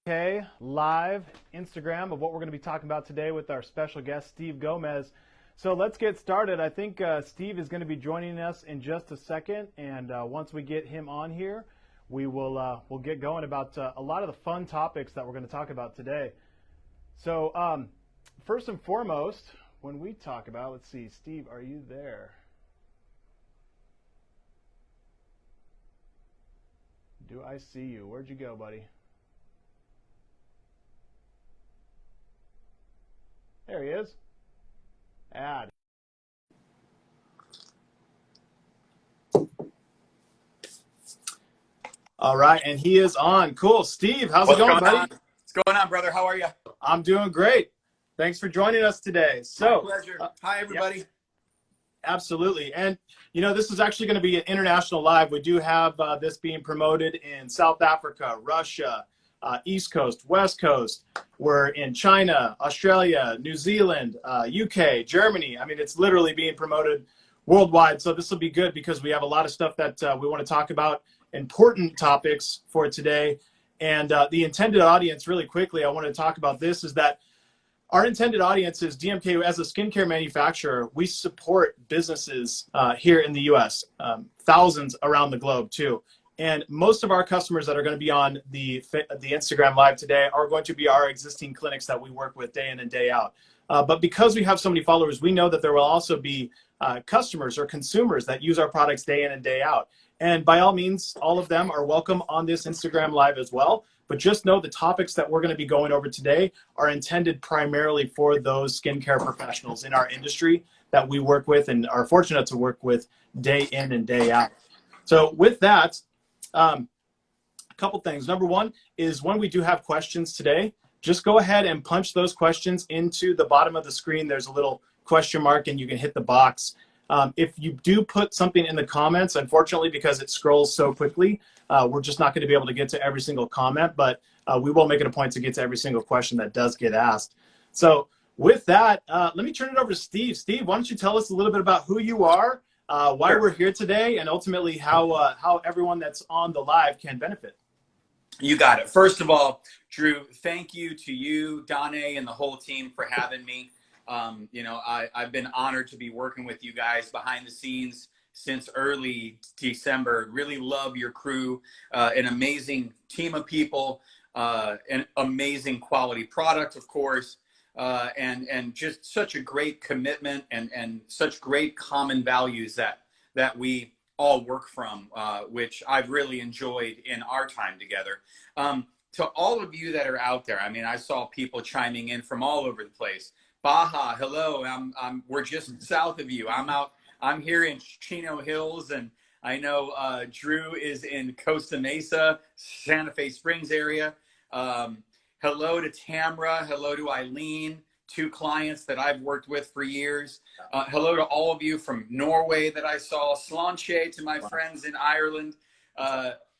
DMK live Instagram of what we're going to be talking about today with our special guest, Steve Gomez. So let's get started. I think Steve is going to be joining us in just a second, and once we get him on here, we'll get going about a lot of the fun topics that we're going to talk about today. So first and foremost, when we talk about, let's see, Steve, are you there? Do I see you? Where'd you go, buddy? There he is. Add. All right, and he is on. Cool. Steve, how's it going, buddy? What's going on, brother? How are you? I'm doing great. Thanks for joining us today. My pleasure. Hi, everybody. Yep. Absolutely. And, you know, this is actually going to be an international live. We do have this being promoted in South Africa, Russia, East Coast, West Coast. We're in China, Australia, New Zealand, UK, Germany. I mean, it's literally being promoted worldwide. So this will be good because we have a lot of stuff that we want to talk about, important topics for today. And the intended audience, really quickly, I want to talk about this, is that our intended audience is DMK. As a skincare manufacturer, we support businesses here in the U.S., thousands around the globe too. And most of our customers that are going to be on the Instagram Live today are going to be our existing clinics that we work with day in and day out. But because we have so many followers, we know that there will also be customers or consumers that use our products day in and day out. And by all means, all of them are welcome on this Instagram Live as well. But just know the topics that we're going to be going over today are intended primarily for those skincare professionals in our industry that we work with and are fortunate to work with day in and day out. So with that, a couple things. Number one is when we do have questions today, just go ahead and punch those questions into the bottom of the screen. There's a little question mark and you can hit the box. If you do put something in the comments, unfortunately, because it scrolls so quickly, we're just not going to be able to get to every single comment, but we will make it a point to get to every single question that does get asked. So with that, let me turn it over to Steve. Steve, why don't you tell us a little bit about who you are, why we're here today, and ultimately how everyone that's on the live can benefit. You got it. First of all, Drew, thank you to you, Donna, and the whole team for having me. You know, I've been honored to be working with you guys behind the scenes since early December. Really love your crew, an amazing team of people, an amazing quality product, of course, and just such a great commitment and such great common values that we all work from, which I've really enjoyed in our time together. To all of you that are out there, I mean, I saw people chiming in from all over the place. Baja, hello. We're just south of you. I'm here in Chino Hills, and I know Drew is in Costa Mesa, Santa Fe Springs area. Hello to Tamra. Hello to Eileen, two clients that I've worked with for years. Hello to all of you from Norway that I saw. Sláinte to my friends in Ireland.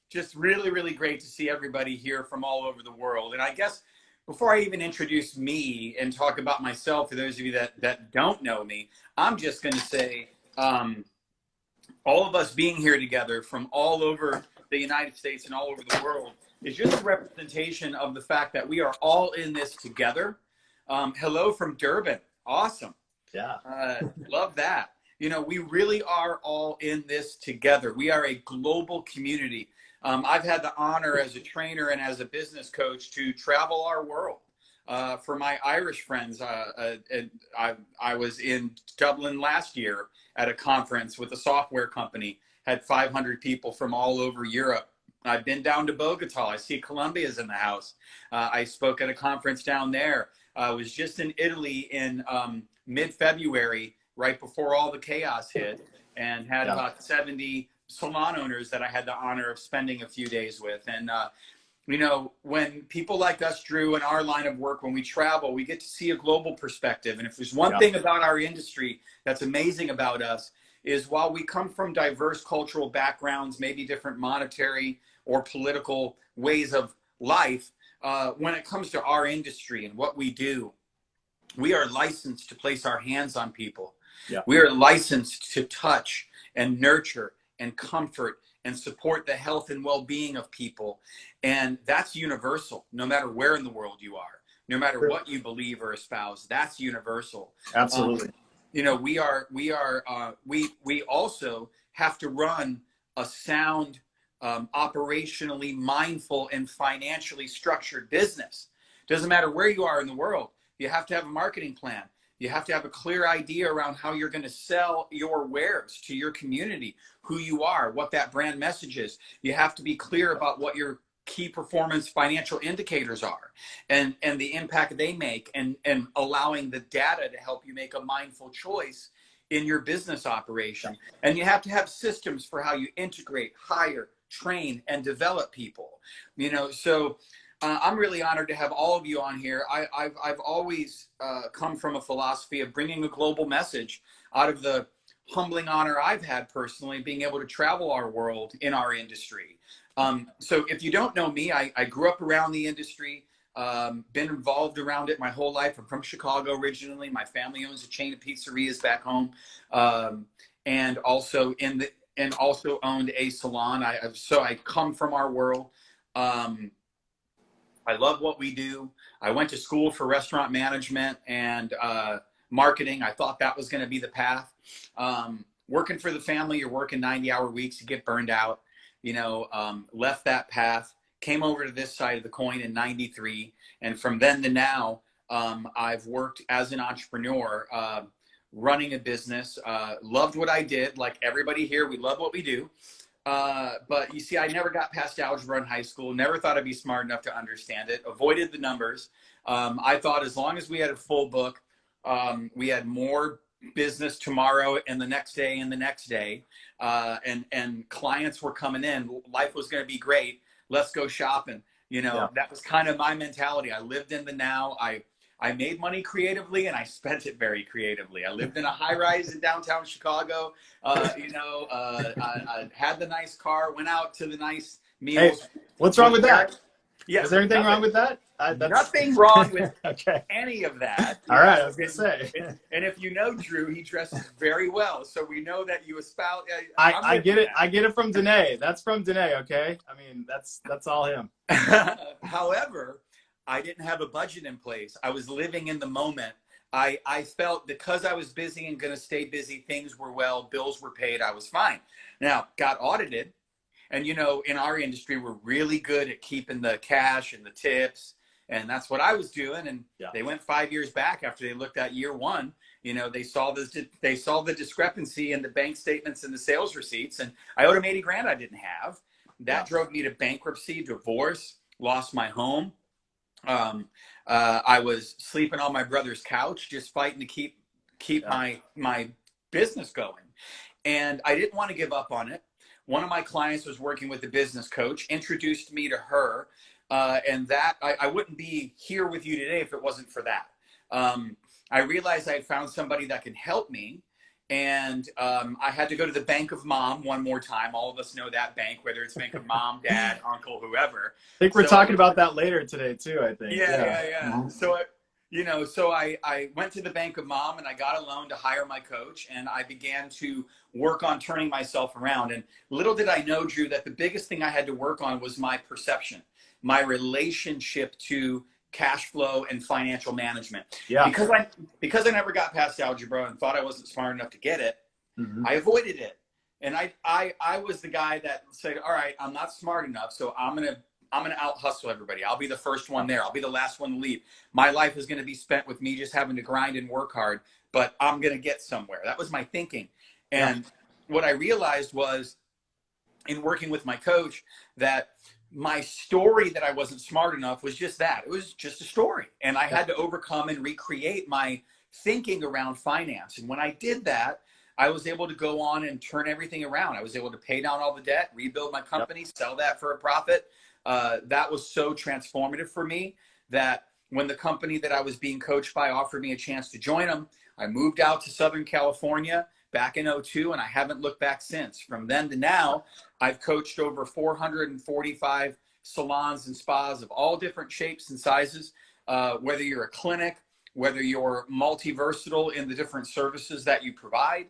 Just really, really great to see everybody here from all over the world. And I guess before I even introduce me and talk about myself, for those of you that don't know me, I'm just going to say all of us being here together from all over the United States and all over the world is just a representation of the fact that we are all in this together. Hello from Durban. Awesome. Yeah. Love that. You know, we really are all in this together. We are a global community. I've had the honor as a trainer and as a business coach to travel our world. For my Irish friends, I was in Dublin last year at a conference with a software company, had 500 people from all over Europe. I've been down to Bogota. I see Colombia's in the house. I spoke at a conference down there. I was just in Italy in mid-February, right before all the chaos hit, and had about 70 salon owners that I had the honor of spending a few days with. And, you know, when people like us, Drew, in our line of work, when we travel, we get to see a global perspective. And if there's one thing about our industry that's amazing about us, is while we come from diverse cultural backgrounds, maybe different monetary or political ways of life, when it comes to our industry and what we do, we are licensed to place our hands on people. We are licensed to touch and nurture and comfort and support the health and well-being of people. And that's universal, no matter where in the world you are, no matter what you believe or espouse, that's universal. Absolutely. You know, we also have to run a sound, operationally mindful and financially structured business. Doesn't matter where you are in the world. You have to have a marketing plan. You have to have a clear idea around how you're going to sell your wares to your community, who you are, what that brand message is. You have to be clear about what your key performance financial indicators are and the impact they make, and allowing the data to help you make a mindful choice in your business operation. And you have to have systems for how you integrate, hire, train, and develop people. You know, so I'm really honored to have all of you on here. I've always come from a philosophy of bringing a global message out of the humbling honor I've had personally, being able to travel our world in our industry. So if you don't know me, I grew up around the industry, been involved around it my whole life. I'm from Chicago originally. My family owns a chain of pizzerias back home, and also owned a salon. So I come from our world. I love what we do. I went to school for restaurant management and marketing. I thought that was going to be the path. Working for the family, you're working 90-hour weeks, you get burned out. You know, left that path, came over to this side of the coin in '93. And from then to now, I've worked as an entrepreneur, running a business, loved what I did. Like everybody here, we love what we do. But you see, I never got past algebra in high school, never thought I'd be smart enough to understand it, avoided the numbers. I thought as long as we had a full book, we had more business tomorrow and the next day and the next day, and clients were coming in, life was going to be great, let's go shopping. You know, that was kind of my mentality. I lived in the now. I made money creatively and I spent it very creatively. I lived in a high rise in downtown Chicago. I had the nice car, went out to the nice meals. Hey, what's wrong with that? Yeah, is there anything wrong with that? Nothing wrong with okay. any of that. All right, I was going to say. And if you know Drew, he dresses very well. So we know that you espouse. I get it. I get it from Danae. That's from Danae, okay? I mean, that's all him. However, I didn't have a budget in place. I was living in the moment. I felt because I was busy and going to stay busy, things were well, bills were paid, I was fine. Now, got audited. And, you know, in our industry, we're really good at keeping the cash and the tips. And that's what I was doing. And they went 5 years back after they looked at year one. You know, they saw the discrepancy in the bank statements and the sales receipts. And I owed them 80 grand I didn't have. That drove me to bankruptcy, divorce, lost my home. I was sleeping on my brother's couch, just fighting to keep my business going. And I didn't want to give up on it. One of my clients was working with a business coach, introduced me to her, and that I wouldn't be here with you today if it wasn't for that. I realized I had found somebody that can help me, and I had to go to the Bank of Mom one more time. All of us know that bank, whether it's Bank of Mom, Dad, Uncle, whoever. I think we're talking about that later today too, I think. Yeah. So I went to the Bank of Mom and I got a loan to hire my coach, and I began to work on turning myself around. And little did I know, Drew, that the biggest thing I had to work on was my perception, my relationship to cash flow and financial management. Yeah. Because I never got past algebra and thought I wasn't smart enough to get it, I avoided it. And I was the guy that said, all right, I'm not smart enough, so I'm gonna out hustle everybody. I'll be the first one there. I'll be the last one to leave. My life is going to be spent with me just having to grind and work hard, but I'm going to get somewhere. That was my thinking. And what I realized was in working with my coach that my story that I wasn't smart enough was just that. It was just a story. And I had to overcome and recreate my thinking around finance. And when I did that, I was able to go on and turn everything around. I was able to pay down all the debt, rebuild my company, sell that for a profit. That was so transformative for me that when the company that I was being coached by offered me a chance to join them, I moved out to Southern California back in '02, and I haven't looked back since. From then to now, I've coached over 445 salons and spas of all different shapes and sizes, whether you're a clinic, whether you're multi-versatile in the different services that you provide.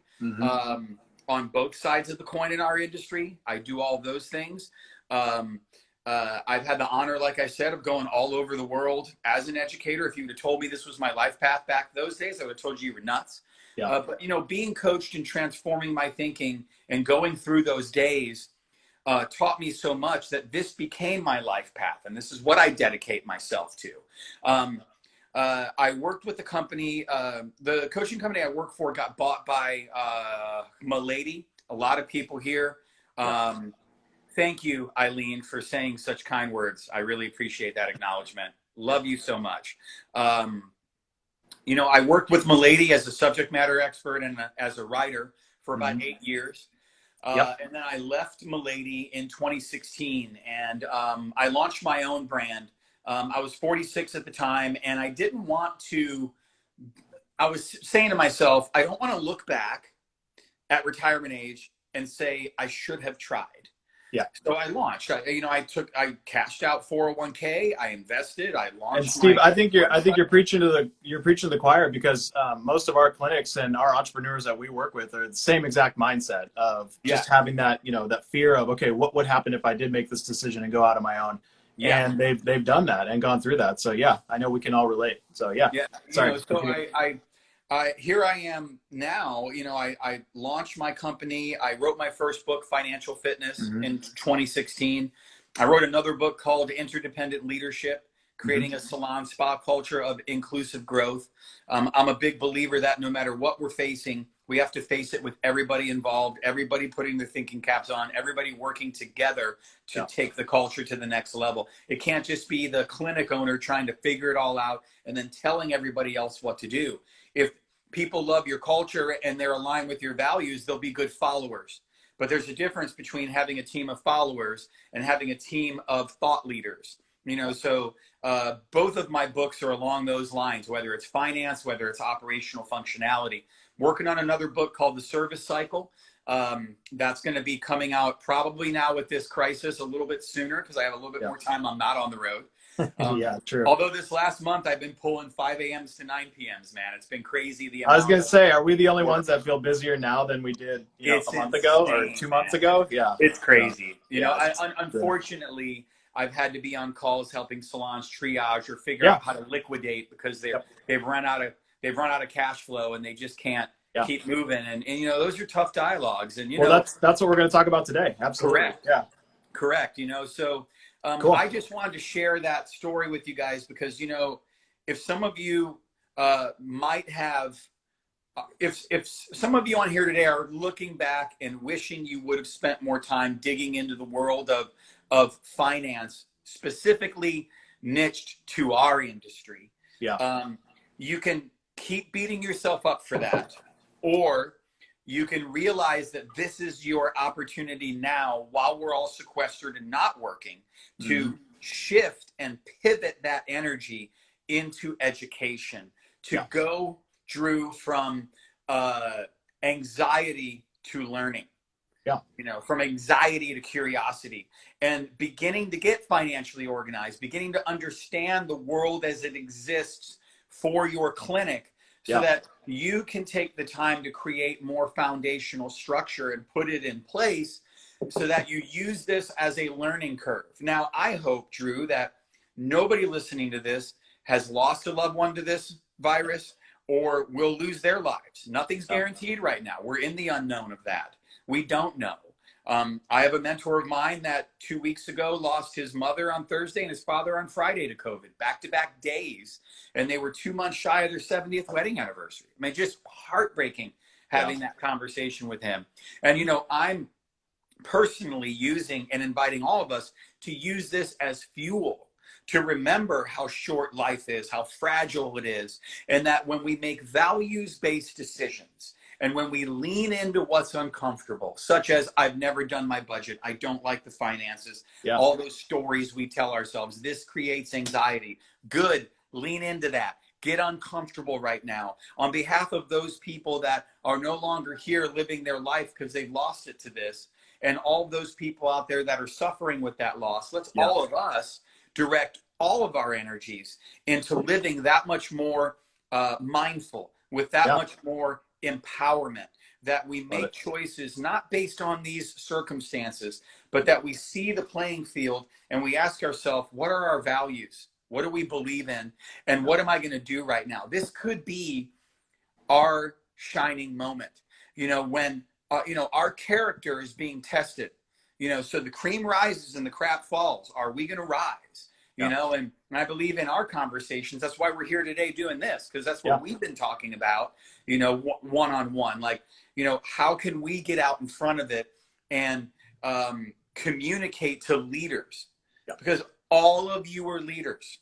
on both sides of the coin in our industry. I do all those things. I've had the honor, like I said, of going all over the world as an educator. If you would have told me this was my life path back those days, I would have told you were nuts. Yeah. But, you know, being coached and transforming my thinking and going through those days taught me so much that this became my life path. And this is what I dedicate myself to. I worked with the company, the coaching company I work for got bought by Milady. A lot of people here. Thank you, Eileen, for saying such kind words. I really appreciate that acknowledgement. Love you so much. You know, I worked with Milady as a subject matter expert and as a writer for about 8 years. And then I left Milady in 2016, and I launched my own brand. I was 46 at the time, and I didn't want to, I was saying to myself, I don't want to look back at retirement age and say I should have tried. Yeah. So I launched. I cashed out 401k. I invested. I launched. And Steve, I think you're preaching to the choir, because most of our clinics and our entrepreneurs that we work with are the same exact mindset of just having that, you know, that fear of, okay, what would happen if I did make this decision and go out on my own? Yeah. And they've done that and gone through that. So yeah, I know we can all relate. So yeah. Sorry. You know, so here I am now. You know, I launched my company. I wrote my first book, Financial Fitness, in 2016. I wrote another book called Interdependent Leadership, Creating a Salon Spa Culture of Inclusive Growth. I'm a big believer that no matter what we're facing, we have to face it with everybody involved, everybody putting their thinking caps on, everybody working together to take the culture to the next level. It can't just be the clinic owner trying to figure it all out and then telling everybody else what to do. If people love your culture and they're aligned with your values, they'll be good followers. But there's a difference between having a team of followers and having a team of thought leaders. You know, so both of my books are along those lines, whether it's finance, whether it's operational functionality. Working on another book called The Service Cycle. That's going to be coming out probably now with this crisis a little bit sooner, because I have a little bit more time. I'm not on the road. Yeah, true. Although this last month I've been pulling 5 a.m.s to 9 p.m.s, man. It's been crazy. I was going to say, are we the only ones that feel busier now than we did a month ago or 2 months ago? Yeah. It's crazy. You know, unfortunately, I've had to be on calls helping salons triage or figure out how to liquidate because they've run out of cash flow and they just can't keep moving. And you know, those are tough dialogues. And you know, that's what we're going to talk about today. Absolutely. Correct. Yeah. Correct. You know, so I just wanted to share that story with you guys because, you know, if some of you might have, if some of you on here today are looking back and wishing you would have spent more time digging into the world of finance, specifically niched to our industry, you can keep beating yourself up for that, or you can realize that this is your opportunity now while we're all sequestered and not working to shift and pivot that energy into education, to go, Drew, from anxiety to learning. You know, from anxiety to curiosity, and beginning to get financially organized, beginning to understand the world as it exists for your clinic, so that you can take the time to create more foundational structure and put it in place so that you use this as a learning curve. Now, I hope, Drew, that nobody listening to this has lost a loved one to this virus or will lose their lives. Nothing's guaranteed right now. We're in the unknown of that. We don't know. I have a mentor of mine that 2 weeks ago lost his mother on Thursday and his father on Friday to COVID, back-to-back days. And they were 2 months shy of their 70th wedding anniversary. I mean, just heartbreaking having that conversation with him. And, you know, I'm personally using and inviting all of us to use this as fuel to remember how short life is, how fragile it is, and that when we make values-based decisions, and when we lean into what's uncomfortable, such as I've never done my budget, I don't like the finances, all those stories we tell ourselves, this creates anxiety. Good, lean into that. Get uncomfortable right now. On behalf of those people that are no longer here living their life because they've lost it to this, and all those people out there that are suffering with that loss, let's all of us direct all of our energies into living that much more mindful, with that much more empowerment, that we make choices not based on these circumstances, but that we see the playing field and we ask ourselves, what are our values? What do we believe in? And what am I going to do right now? This could be our shining moment, when, our character is being tested, so the cream rises and the crap falls. Are we going to rise? And I believe in our conversations, that's why we're here today doing this, because that's what we've been talking about, one-on-one, like, how can we get out in front of it and communicate to leaders? Because all of you are leaders.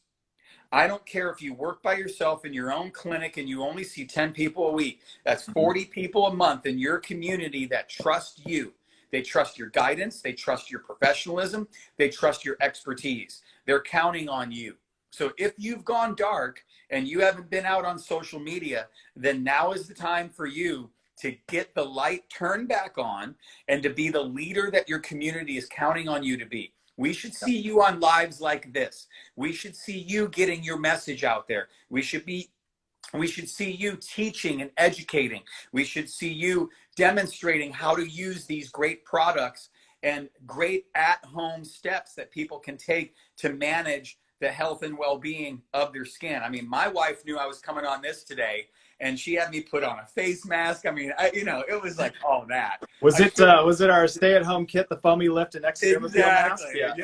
I don't care if you work by yourself in your own clinic and you only see 10 people a week. That's 40 people a month in your community that trust you. They trust your guidance. They trust your professionalism. They trust your expertise. They're counting on you. So if you've gone dark and you haven't been out on social media, then now is the time for you to get the light turned back on and to be the leader that your community is counting on you to be. We should see you on lives like this. We should see you getting your message out there. We should see you teaching and educating. We should see you demonstrating how to use these great products and great at-home steps that people can take to manage the health and well-being of their skin. I mean, my wife knew I was coming on this today, and she had me put on a face mask. I mean, it was like all that. Was it our stay-at-home kit, the foamy lift and extra mask? Yeah.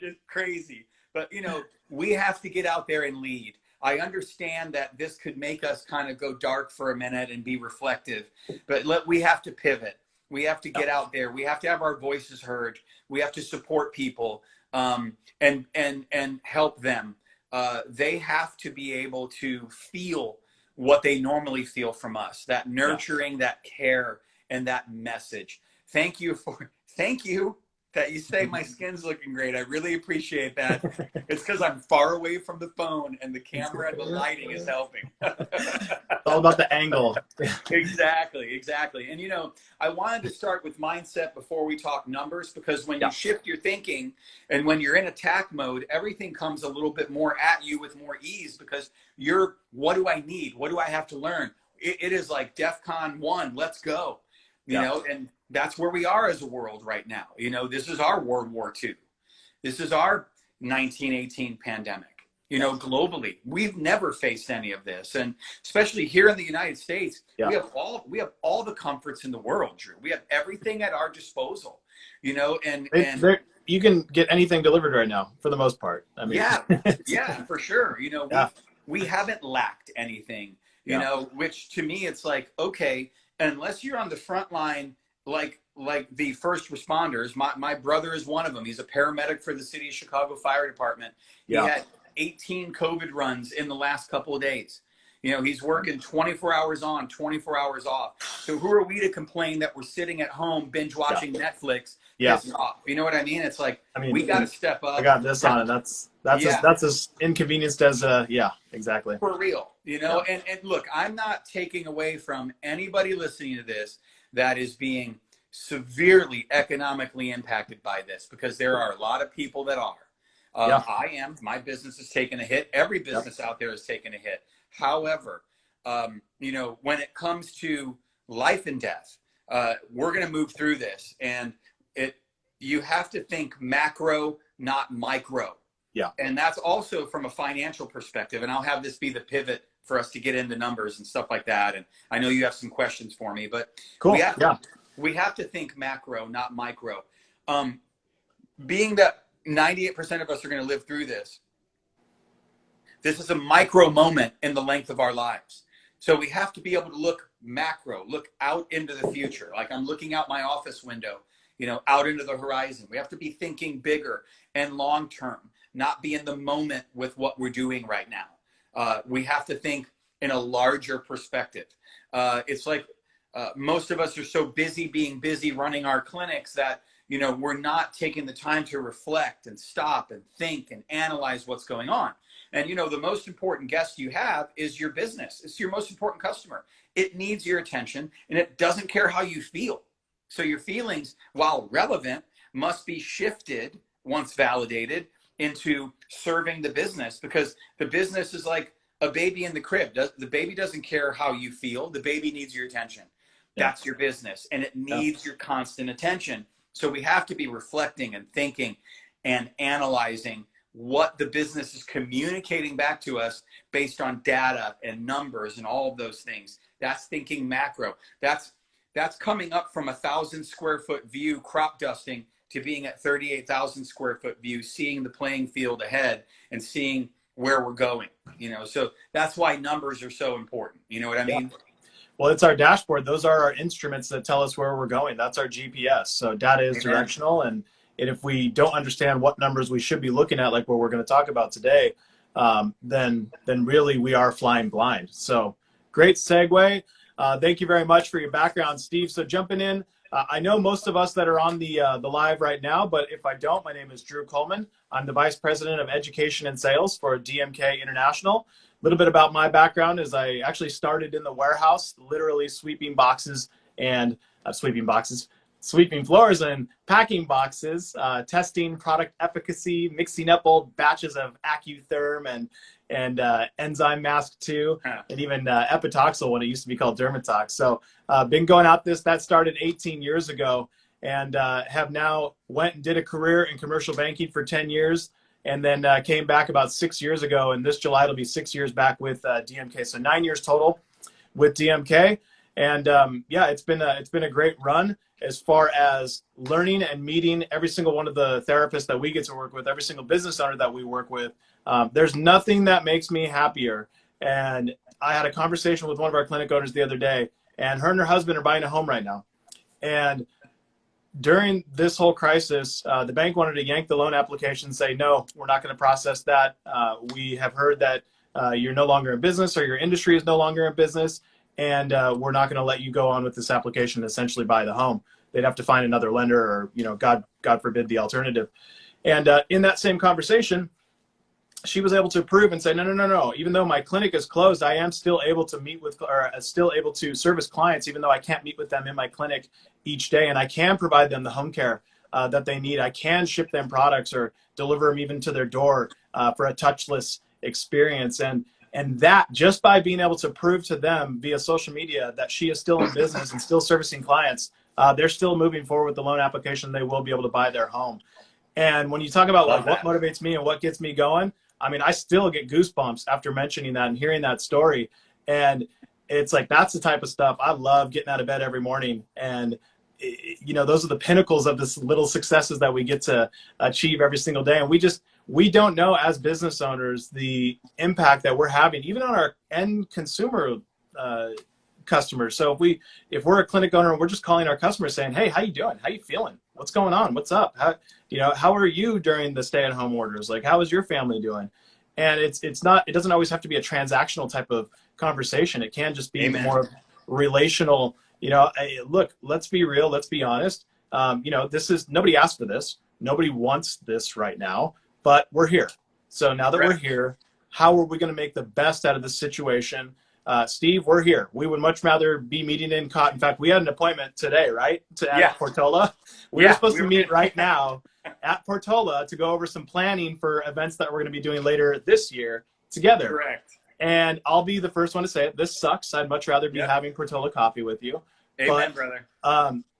Just crazy. But we have to get out there and lead. I understand that this could make us kind of go dark for a minute and be reflective, but we have to pivot. We have to get out there. We have to have our voices heard. We have to support people and help them. They have to be able to feel what they normally feel from us, that nurturing, that care, and that message. Thank you that you say my skin's looking great. I really appreciate that. It's because I'm far away from the phone and the camera and the lighting is helping. It's all about the angle. Exactly. And I wanted to start with mindset before we talk numbers, because when you shift your thinking and when you're in attack mode, everything comes a little bit more at you with more ease, because what do I need? What do I have to learn? It is like DEFCON 1, let's go. And that's where we are as a world right now. This is our World War II. This is our 1918 pandemic. Globally, we've never faced any of this, and especially here in the United States, we have all the comforts in the world, Drew. We have everything at our disposal. And you can get anything delivered right now for the most part. I mean, yeah, for sure. We haven't lacked anything. Which to me, it's like, okay, unless you're on the front line, like the first responders. My brother is one of them. He's a paramedic for the City of Chicago Fire Department. He had 18 COVID runs in the last couple of days. He's working 24 hours on, 24 hours off. So who are we to complain that we're sitting at home binge watching Netflix? Off. You know what I mean? It's like, we got to step up. I got this on, and that's as inconvenienced as exactly. For real, and look, I'm not taking away from anybody listening to this that is being severely economically impacted by this, because there are a lot of people that are. I am. My business is taking a hit. Every business out there is taking a hit. However, when it comes to life and death, we're going to move through this, and you have to think macro, not micro. Yeah. And that's also from a financial perspective. And I'll have this be the pivot for us to get into numbers and stuff like that. And I know you have some questions for me, but cool. We have to think macro, not micro. Being that 98% of us are going to live through this, this is a micro moment in the length of our lives. So we have to be able to look macro, look out into the future. Like I'm looking out my office window, out into the horizon. We have to be thinking bigger and long-term, not be in the moment with what we're doing right now. We have to think in a larger perspective. It's like most of us are so busy being busy running our clinics that, we're not taking the time to reflect and stop and think and analyze what's going on. And, the most important guest you have is your business. It's your most important customer. It needs your attention, and it doesn't care how you feel. So your feelings, while relevant, must be shifted once validated into serving the business, because the business is like a baby in the crib. The baby doesn't care how you feel. The baby needs your attention. Yeah. That's your business, and it Yeah. needs your constant attention. So we have to be reflecting and thinking and analyzing what the business is communicating back to us based on data and numbers and all of those things. That's thinking macro. That's coming up from 1,000 square foot view crop dusting to being at 38,000 square foot view, seeing the playing field ahead and seeing where we're going, so that's why numbers are so important. You know what I mean? Well, it's our dashboard. Those are our instruments that tell us where we're going. That's our GPS. So data is directional. And if we don't understand what numbers we should be looking at, like what we're going to talk about today, then really we are flying blind. So great segue. Thank you very much for your background, Steve. So jumping in, I know most of us that are on the live right now, but if I don't, my name is Drew Coleman. I'm the Vice President of Education and Sales for DMK International. A little bit about my background is I actually started in the warehouse, literally sweeping boxes and sweeping floors and packing boxes, testing product efficacy, mixing up old batches of Accutherm and enzyme mask 2, and even epitoxyl when it used to be called Dermatox. So been going out that started 18 years ago, and have now went and did a career in commercial banking for 10 years. And then came back about 6 years ago, and this July it'll be 6 years back with DMK. So 9 years total with DMK, and yeah, it's been a great run as far as learning and meeting every single one of the therapists that we get to work with, every single business owner that we work with. There's nothing that makes me happier. And I had a conversation with one of our clinic owners the other day, and her and her husband are buying a home right now, and during this whole crisis, the bank wanted to yank the loan application and say, no, we're not going to process that. We have heard that you're no longer in business, or your industry is no longer in business, and we're not going to let you go on with this application and essentially buy the home. They'd have to find another lender, or, God forbid, the alternative. And in that same conversation, she was able to approve and say, no. Even though my clinic is closed, I am still able to meet with, or still able to service clients, even though I can't meet with them in my clinic each day. And I can provide them the home care that they need. I can ship them products or deliver them even to their door for a touchless experience. And that, just by being able to prove to them via social media that she is still in business and still servicing clients, they're still moving forward with the loan application. They will be able to buy their home. And when you talk about like what motivates me and what gets me going, I mean, I still get goosebumps after mentioning that and hearing that story. And it's like, that's the type of stuff I love, getting out of bed every morning. And, those are the pinnacles of this little successes that we get to achieve every single day. And we don't know as business owners the impact that we're having, even on our end consumer customers. So if we're a clinic owner and we're just calling our customers saying, hey, how you doing? How you feeling? What's going on? What's up? How are you during the stay-at-home orders? Like, how is your family doing? And it doesn't always have to be a transactional type of conversation. It can just be more relational. Look, let's be real. Let's be honest. Nobody asked for this. Nobody wants this right now, but we're here. So now that we're here, how are we going to make the best out of this situation? Steve, we're here. We would much rather be meeting in Cotton. In fact, we had an appointment today, right? At Portola. We were supposed to meet right now at Portola to go over some planning for events that we're going to be doing later this year together. Correct. And I'll be the first one to say it. This sucks. I'd much rather be having Portola coffee with you. Amen, brother.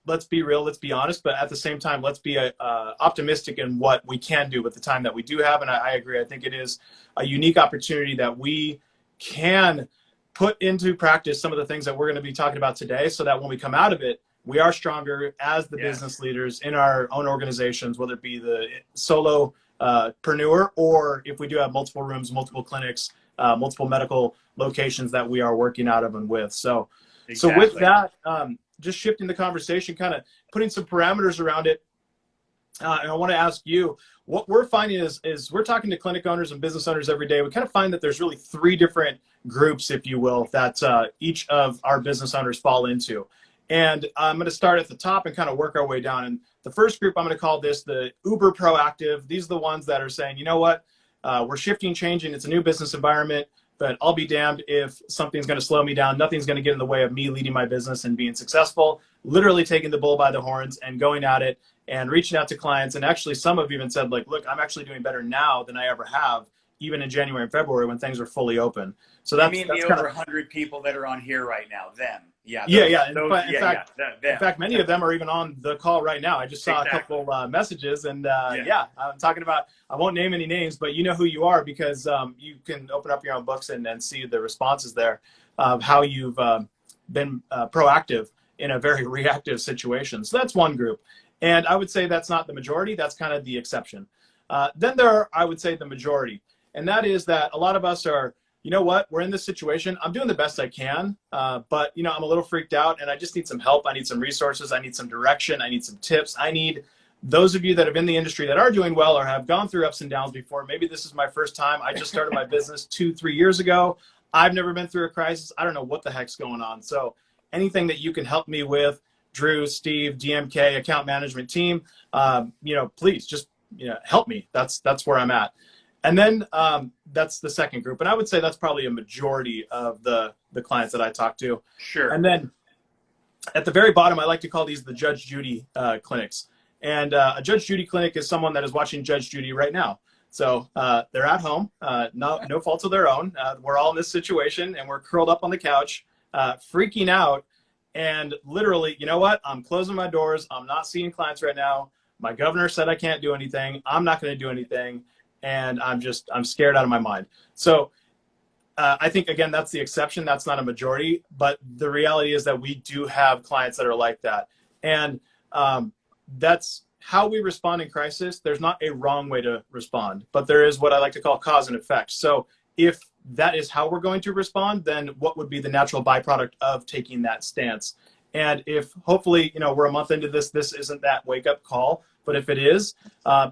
Let's be real. Let's be honest. But at the same time, let's be optimistic in what we can do with the time that we do have. And I agree. I think it is a unique opportunity that we can put into practice some of the things that we're going to be talking about today, so that when we come out of it, we are stronger as the business leaders in our own organizations, whether it be the solopreneur, or if we do have multiple rooms, multiple clinics, multiple medical locations that we are working out of and with. So with that, just shifting the conversation, kind of putting some parameters around it. And I want to ask you, what we're finding is we're talking to clinic owners and business owners every day. We kind of find that there's really three different groups, if you will, that each of our business owners fall into. And I'm going to start at the top and kind of work our way down. And the first group, I'm going to call this the uber proactive. These are the ones that are saying, you know what, we're shifting, changing. It's a new business environment, but I'll be damned if something's going to slow me down. Nothing's going to get in the way of me leading my business and being successful, literally taking the bull by the horns and going at it and reaching out to clients. And actually, some have even said, like, look, I'm actually doing better now than I ever have even in January and February when things are fully open. So You that's mean the kind over of 100 people that are on here right now? Them. Yeah. yeah, Those, yeah. those, yeah. In Them. fact, many of them are even on the call right now. I just saw a Exactly. couple messages, and Yeah. yeah, I'm talking about. I won't name any names, but you know who you are because you can open up your own books and see the responses there of how you've been proactive in a very reactive situation. So that's one group, and I would say that's not the majority. That's kind of the exception. Then there are, I would say, the majority, and that is that a lot of us are, you know what, we're in this situation. I'm doing the best I can, but you know, I'm a little freaked out and I just need some help. I need some resources. I need some direction. I need some tips. I need those of you that have in the industry that are doing well or have gone through ups and downs before. Maybe this is my first time. I just started my business 2-3 years ago. I've never been through a crisis. I don't know what the heck's going on. So anything that you can help me with, Drew, Steve, DMK, account management team, you know, please just, you know, help me. That's where I'm at. And then that's the second group. And I would say that's probably a majority of the clients that I talk to. Sure. And then at the very bottom, I like to call these the Judge Judy clinics. And a Judge Judy clinic is someone that is watching Judge Judy right now. So they're at home, no faults of their own. We're all in this situation and we're curled up on the couch, freaking out. And literally, you know what? I'm closing my doors. I'm not seeing clients right now. My governor said I can't do anything. I'm not going to do anything. And I'm scared out of my mind. So I think, again, that's the exception. That's not a majority. But the reality is that we do have clients that are like that. And that's how we respond in crisis. There's not a wrong way to respond, but there is what I like to call cause and effect. So if that is how we're going to respond, then what would be the natural byproduct of taking that stance? And if hopefully, you know, we're a month into this isn't that wake up call. But if it is,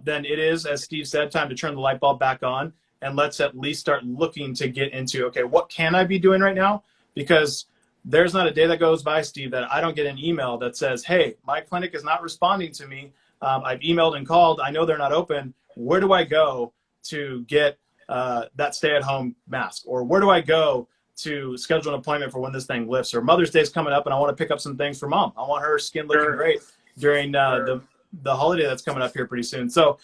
then it is, as Steve said, time to turn the light bulb back on. And let's at least start looking to get into, okay, what can I be doing right now? Because there's not a day that goes by, Steve, that I don't get an email that says, hey, my clinic is not responding to me. I've emailed and called. I know they're not open. Where do I go to get that stay-at-home mask? Or where do I go to schedule an appointment for when this thing lifts? Or Mother's Day's coming up and I want to pick up some things for mom. I want her skin looking great during the holiday that's coming up here pretty soon. So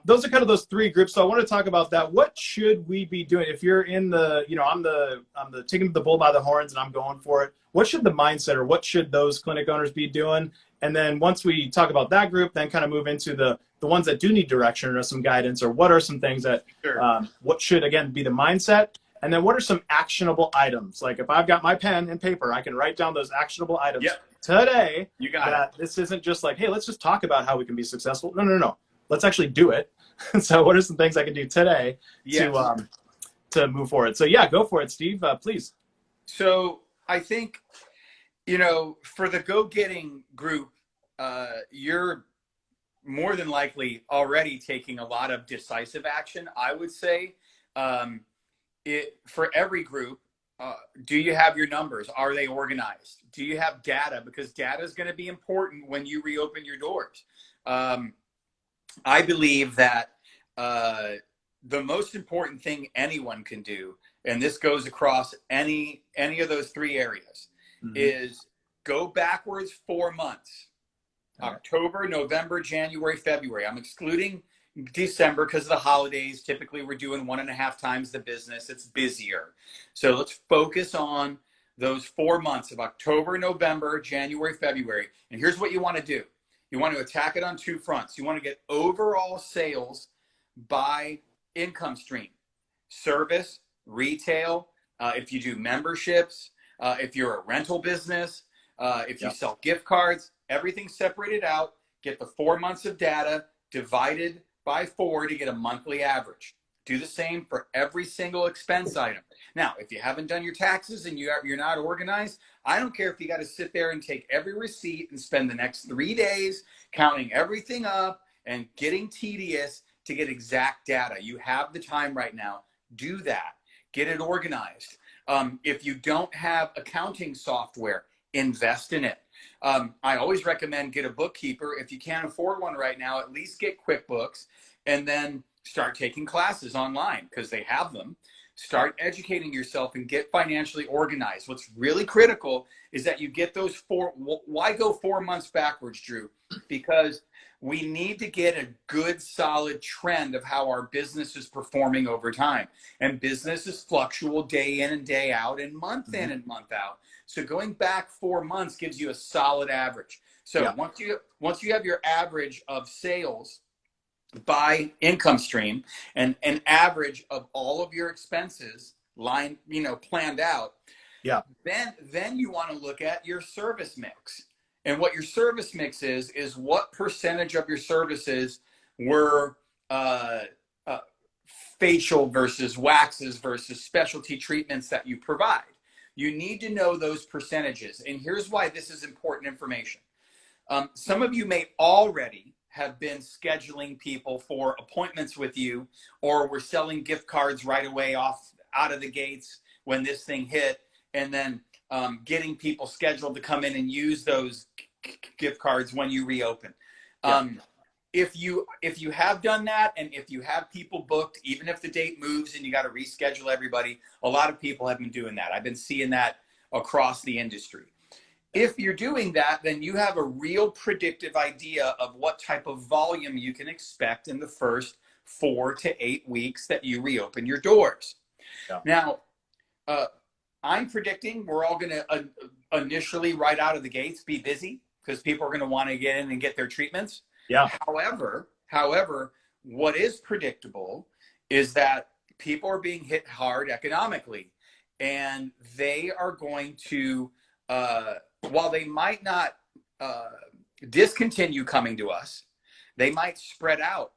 those are kind of those three groups. So I want to talk about that. What should we be doing if you're in the, you know, I'm the taking the bull by the horns and I'm going for it. What should the mindset or what should those clinic owners be doing? And then once we talk about that group, then kind of move into the ones that do need direction or some guidance, or what are some things that what should, again, be the mindset. And then what are some actionable items? Like if I've got my pen and paper, I can write down those actionable items today. You got it. This isn't just like, hey, let's just talk about how we can be successful. No. Let's actually do it. So what are some things I can do today to move forward? So yeah, go for it, Steve, please. So I think, you know, for the go-getting group, you're more than likely already taking a lot of decisive action. I would say for every group, do you have your numbers? Are they organized? Do you have data? Because data is going to be important when you reopen your doors. I believe that the most important thing anyone can do, and this goes across any of those three areas, is go backwards 4 months. October, November, January, February. I'm excluding December because of the holidays. Typically, we're doing 1.5 times the business. It's busier. So let's focus on those 4 months of October, November, January, February. And here's what you want to do. You want to attack it on two fronts. You want to get overall sales by income stream, service, retail, if you do memberships, if you're a rental business, if you sell gift cards, everything separated out. Get the 4 months of data divided by 4 to get a monthly average. Do the same for every single expense item. Now, if you haven't done your taxes and you're not organized, I don't care if you got to sit there and take every receipt and spend the next 3 days counting everything up and getting tedious to get exact data. You have the time right now. Do that. Get it organized. If you don't have accounting software, invest in it. I always recommend get a bookkeeper. If you can't afford one right now, at least get QuickBooks and then start taking classes online because they have them. Start educating yourself and get financially organized. What's really critical is that you get those 4. Why go 4 months backwards, Drew? Because we need to get a good, solid trend of how our business is performing over time. And business is fluctual day in and day out and month in and month out. So going back 4 months gives you a solid average. So once you have your average of sales by income stream and an average of all of your expenses planned out, then you want to look at your service mix. And what your service mix is what percentage of your services were facial versus waxes versus specialty treatments that you provide. You need to know those percentages. And here's why this is important information. Some of you may already have been scheduling people for appointments with you, or we're selling gift cards right away out of the gates when this thing hit, and then getting people scheduled to come in and use those gift cards when you reopen. If you have done that, and if you have people booked, even if the date moves and you got to reschedule everybody, a lot of people have been doing that. I've been seeing that across the industry. If you're doing that, then you have a real predictive idea of what type of volume you can expect in the first 4 to 8 weeks that you reopen your doors. Now, I'm predicting we're all going to initially, right out of the gates, be busy because people are going to want to get in and get their treatments. However, what is predictable is that people are being hit hard economically, and they are going to, while they might not discontinue coming to us, they might spread out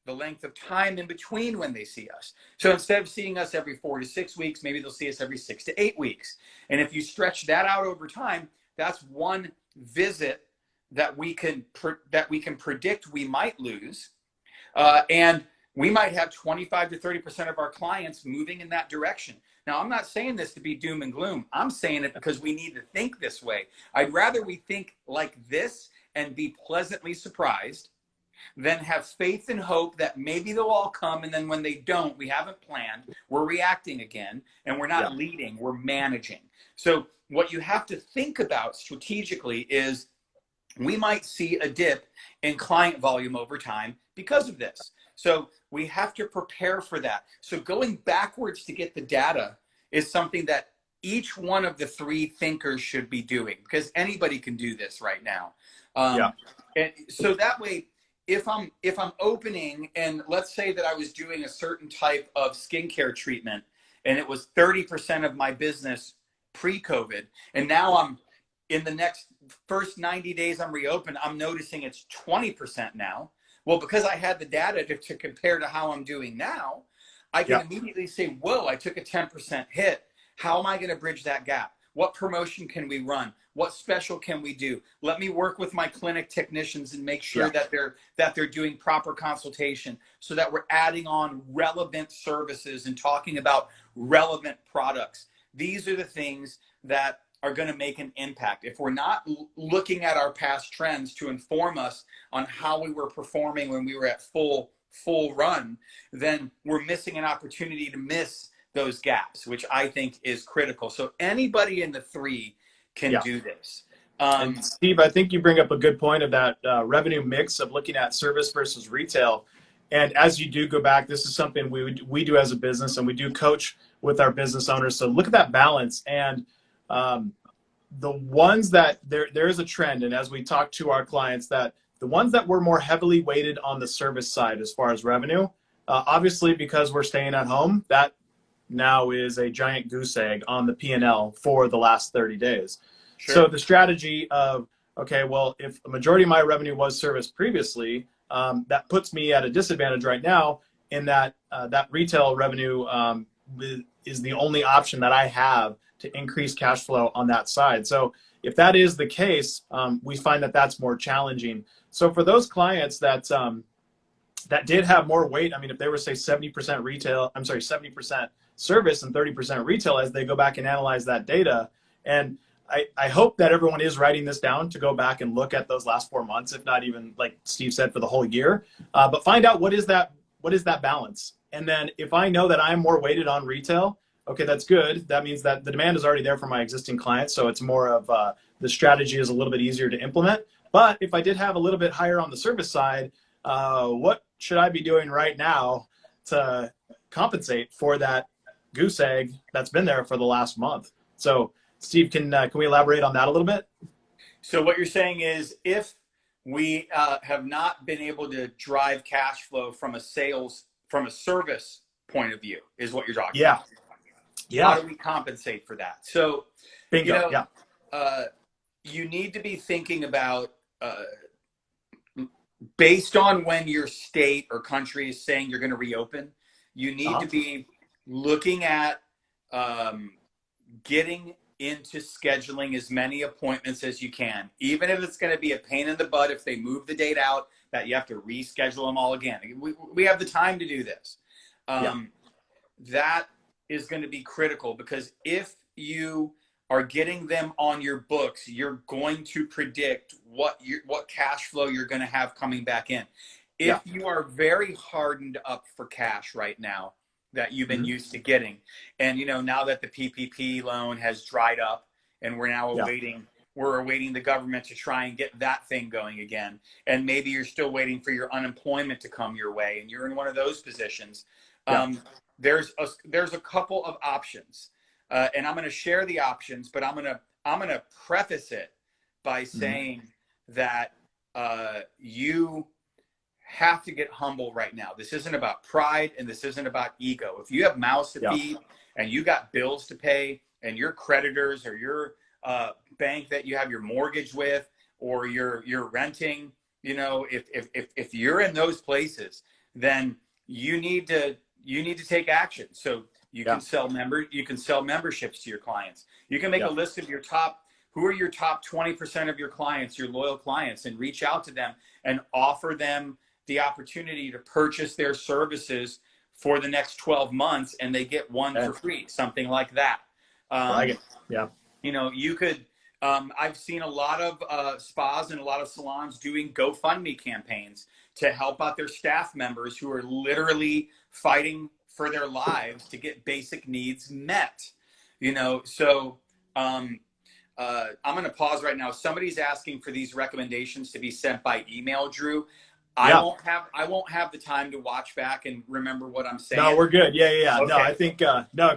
the length of time in between when they see us. So instead of seeing us every 4 to 6 weeks, maybe they'll see us every 6 to 8 weeks. And if you stretch that out over time, that's one visit that we can predict we might lose. And we might have 25 to 30% of our clients moving in that direction. Now, I'm not saying this to be doom and gloom. I'm saying it because we need to think this way. I'd rather we think like this and be pleasantly surprised than have faith and hope that maybe they'll all come, and then when they don't, we haven't planned, we're reacting again, and we're not leading, we're managing. So what you have to think about strategically is we might see a dip in client volume over time because of this. So we have to prepare for that. So going backwards to get the data is something that each one of the three thinkers should be doing, because anybody can do this right now. And so that way, if I'm opening, and let's say that I was doing a certain type of skincare treatment and it was 30% of my business pre-COVID, and now I'm in the first 90 days I'm reopened, I'm noticing it's 20% now. Well, because I had the data to compare to how I'm doing now, I can immediately say, whoa, I took a 10% hit. How am I going to bridge that gap? What promotion can we run? What special can we do? Let me work with my clinic technicians and make sure that they're doing proper consultation, so that we're adding on relevant services and talking about relevant products. These are the things that are going to make an impact. If we're not looking at our past trends to inform us on how we were performing when we were at full run, then we're missing an opportunity to miss those gaps, which I think is critical. So anybody in the three can do this. And Steve, I think you bring up a good point of that revenue mix of looking at service versus retail. And as you do go back, this is something we do as a business, and we do coach with our business owners. So look at that balance. And the ones that there is a trend, and as we talk to our clients, that the ones that were more heavily weighted on the service side as far as revenue, obviously because we're staying at home, that now is a giant goose egg on the P&L for the last 30 days. So the strategy of, okay, well, if a majority of my revenue was service previously, that puts me at a disadvantage right now in that that retail revenue is the only option that I have to increase cash flow on that side. So if that is the case, we find that that's more challenging. So for those clients that that did have more weight, I mean, if they were say 70% retail, 70% service and 30% retail, as they go back and analyze that data. And I hope that everyone is writing this down to go back and look at those last 4 months, if not even, like Steve said, for the whole year, but find out what is that balance. And then if I know that I'm more weighted on retail, okay, that's good. That means that the demand is already there for my existing clients. So it's more of the strategy is a little bit easier to implement. But if I did have a little bit higher on the service side, what should I be doing right now to compensate for that goose egg that's been there for the last month? So Steve, can we elaborate on that a little bit? So what you're saying is, if we have not been able to drive cash flow from a service point of view, is what you're talking about. Yeah. How do we compensate for that? So, Bingo. You need to be thinking about, based on when your state or country is saying you're going to reopen, you need to be looking at getting into scheduling as many appointments as you can, even if it's going to be a pain in the butt if they move the date out, that you have to reschedule them all again. We have the time to do this. That is going to be critical, because if you are getting them on your books, you're going to predict what cash flow you're going to have coming back in. If you are very hardened up for cash right now that you've been used to getting, and now that the PPP loan has dried up and we're now awaiting the government to try and get that thing going again, and maybe you're still waiting for your unemployment to come your way and you're in one of those positions, there's a couple of options, and I'm going to share the options, but I'm going to preface it by saying that you have to get humble right now. This isn't about pride, and this isn't about ego. If you have mouths to feed and you got bills to pay, and your creditors or your bank that you have your mortgage with, or you're renting, if you're in those places, then you need to take action. So you can sell memberships to your clients. You can make a list of who are your top 20% of your clients, your loyal clients, and reach out to them and offer them the opportunity to purchase their services for the next 12 months, and they get one for free, something like that. You could, I've seen a lot of spas and a lot of salons doing GoFundMe campaigns to help out their staff members who are literally fighting for their lives to get basic needs met. So I'm going to pause right now. Somebody's asking for these recommendations to be sent by email, Drew. I won't have the time to watch back and remember what I'm saying. No, we're good. Yeah. Okay. No, I think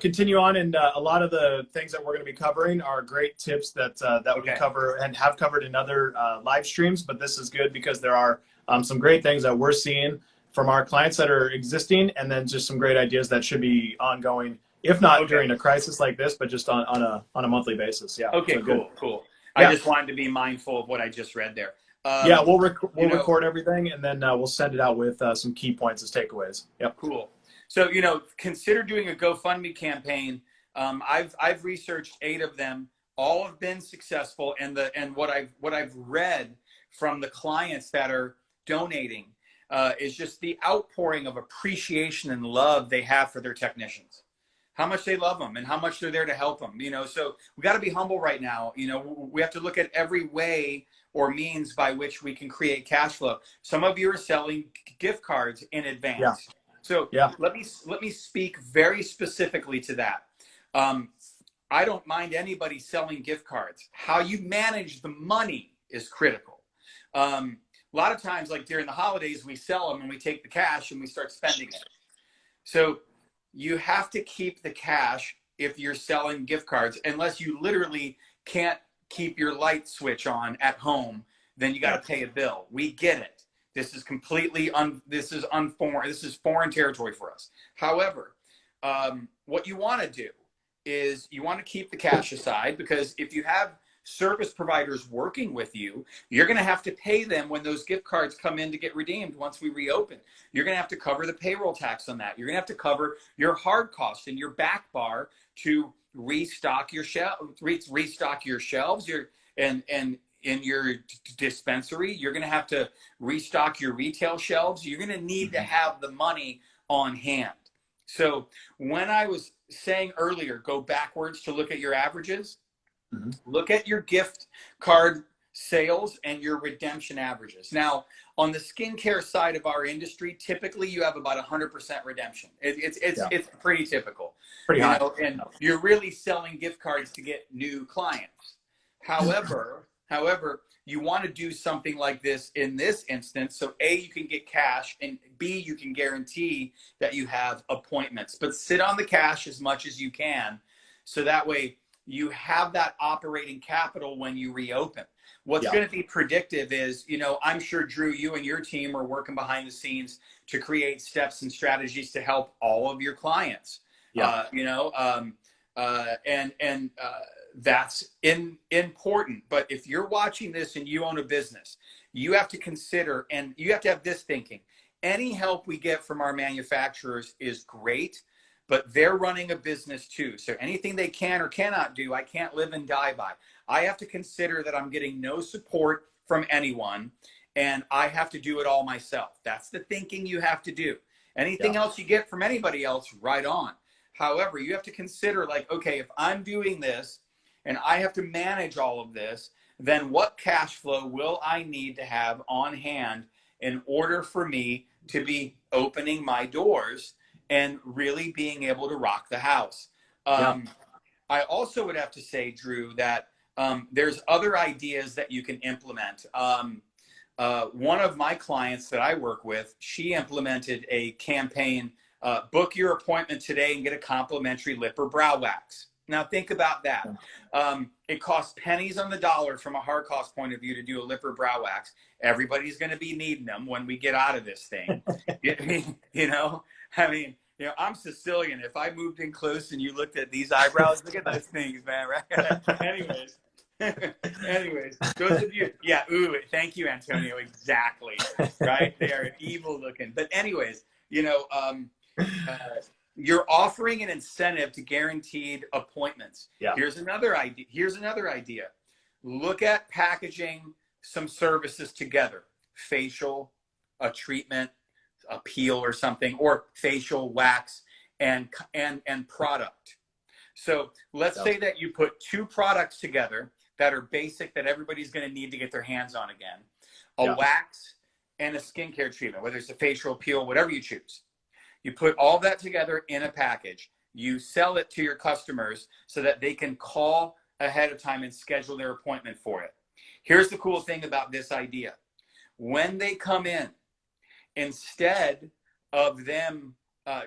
continue on, and a lot of the things that we're going to be covering are great tips that we cover and have covered in other live streams. But this is good because there are some great things that we're seeing from our clients that are existing, and then just some great ideas that should be ongoing, if not during a crisis like this, but just on a monthly basis. Yeah. Okay. So cool. I just wanted to be mindful of what I just read there. We'll record everything, and then we'll send it out with some key points as takeaways. Yep. Cool. So, consider doing a GoFundMe campaign. I've researched 8 of them. All have been successful. And what I've read from the clients that are donating is just the outpouring of appreciation and love they have for their technicians. How much they love them and how much they're there to help them. So we got to be humble right now. We have to look at every way or means by which we can create cash flow. Some of you are selling gift cards in advance. So let me speak very specifically to that. I don't mind anybody selling gift cards. How you manage the money is critical. A lot of times, like during the holidays, we sell them and we take the cash and we start spending it. So you have to keep the cash if you're selling gift cards, unless you literally can't keep your light switch on at home, then you got to pay a bill. We get it. This is completely this is foreign territory for us. However, what you want to do is you want to keep the cash aside, because if you have service providers working with you, you're going to have to pay them when those gift cards come in to get redeemed once we reopen. You're going to have to cover the payroll tax on that. You're going to have to cover your hard costs and your back bar to restock your shelves, and in your dispensary. You're going to have to restock your retail shelves. You're going to need to have the money on hand. So when I was saying earlier, go backwards to look at your averages, look at your gift card sales and your redemption averages. Now, on the skincare side of our industry, typically you have about 100% redemption. It's pretty typical. Pretty high. And you're really selling gift cards to get new clients. However, you want to do something like this in this instance. So A, you can get cash, and B, you can guarantee that you have appointments. But sit on the cash as much as you can, so that way you have that operating capital when you reopen. What's going to be predictive is, you know, I'm sure, Drew, you and your team are working behind the scenes to create steps and strategies to help all of your clients. You know, that's important. But if you're watching this and you own a business, you have to consider, and you have to have this thinking: any help we get from our manufacturers is great, but they're running a business too. So anything they can or cannot do, I can't live and die by. I have to consider that I'm getting no support from anyone, and I have to do it all myself. That's the thinking you have to do. Anything else you get from anybody else, right on. However, you have to consider, like, okay, if I'm doing this and I have to manage all of this, then what cash flow will I need to have on hand in order for me to be opening my doors and really being able to rock the house? I also would have to say, Drew, that there's other ideas that you can implement. One of my clients that I work with, she implemented a campaign, book your appointment today and get a complimentary lip or brow wax. Now think about that. It costs pennies on the dollar from a hard cost point of view to do a lip or brow wax. Everybody's going to be needing them when we get out of this thing. You know, I mean, you know, I'm Sicilian. If I moved in close and you looked at these eyebrows, look at those things, man. Right? Anyways, those of you, thank you, Antonio. Exactly, right? They are evil looking. But anyways, you know, you're offering an incentive to guaranteed appointments. Here's another idea. Look at packaging some services together: facial, a treatment, a peel or something, or facial wax and product. So let's say that you put two products together that are basic, that everybody's going to need to get their hands on again: a wax and a skincare treatment, whether it's a facial peel, whatever you choose. You put all that together in a package. You sell it to your customers so that they can call ahead of time and schedule their appointment for it. Here's the cool thing about this idea: when they come in, instead of them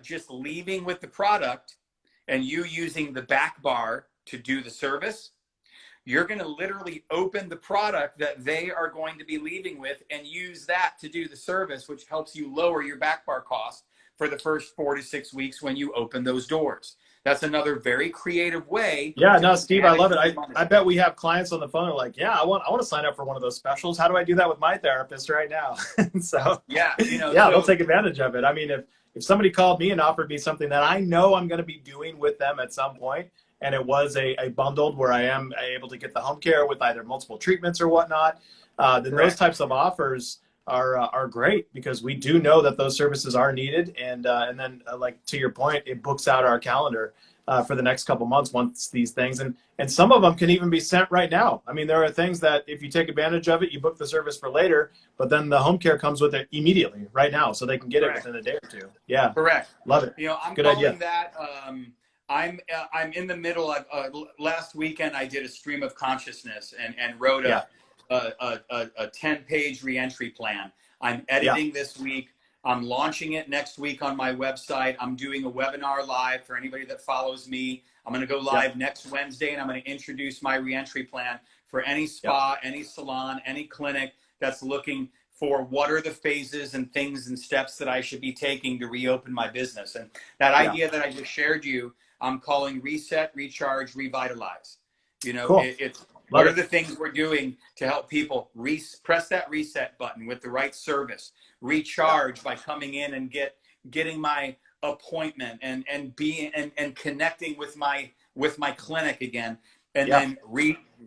just leaving with the product and you using the back bar to do the service, you're going to literally open the product that they are going to be leaving with and use that to do the service, which helps you lower your back bar cost for the first 4 to 6 weeks when you open those doors. That's another very creative way. Yeah, no, Steve, I love it. I bet we have clients on the phone who are like, yeah, I want to sign up for one of those specials. How do I do that with my therapist right now? So you know, they'll take advantage of it. I mean, if somebody called me and offered me something that I know I'm going to be doing with them at some point, and it was a bundled where I am able to get the home care with either multiple treatments or whatnot, then those types of offers are great, because we do know that those services are needed. And then like to your point, it books out our calendar for the next couple months once these things, and some of them can even be sent right now. I mean, there are things that if you take advantage of it, you book the service for later, but then the home care comes with it immediately right now, so they can get it within a day or two. Yeah. Correct. Love it. You know, I'm Good calling idea. that, I'm in the middle of, last weekend I did a stream of consciousness and wrote a 10-page reentry plan. I'm editing this week. I'm launching it next week on my website. I'm doing a webinar live for anybody that follows me. I'm going to go live next Wednesday, and I'm going to introduce my reentry plan for any spa, any salon, any clinic that's looking for what are the phases and things and steps that I should be taking to reopen my business. And that idea that I just shared you, I'm calling reset, recharge, revitalize. You know, it's what are the things we're doing to help people press that reset button with the right service, recharge by coming in and getting my appointment and connecting with my clinic again, and then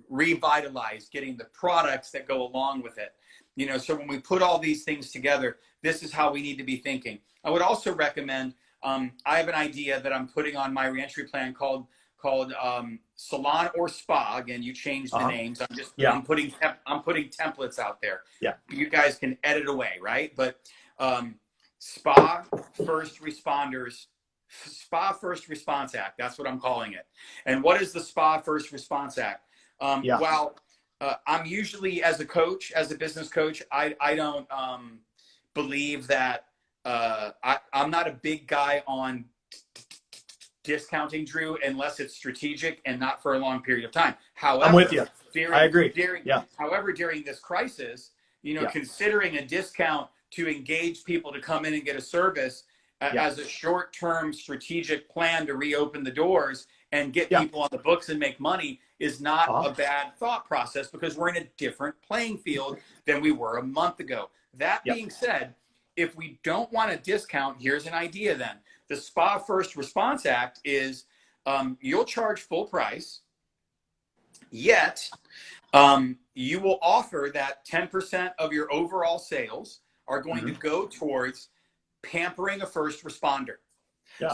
revitalize, getting the products that go along with it. You know, so when we put all these things together, this is how we need to be thinking. I would also recommend, I have an idea that I'm putting on my reentry plan called Salon or Spa. Again, you change the names. I'm putting templates out there. Yeah, you guys can edit away, right? But Spa First Responders, Spa First Response Act. That's what I'm calling it. And what is the Spa First Response Act? Well, I'm usually, as a coach, as a business coach, I don't believe that I'm not a big guy on discounting, Drew, unless it's strategic and not for a long period of time. However, I'm with you. I agree. However, during this crisis, Yeah. considering a discount to engage people to come in and get a service as a short-term strategic plan to reopen the doors and get people on the books and make money is not a bad thought process, because we're in a different playing field than we were a month ago. That being said, if we don't want a discount, here's an idea then. The Spa First Response Act is you'll charge full price, yet you will offer that 10% of your overall sales are going to go towards pampering a first responder.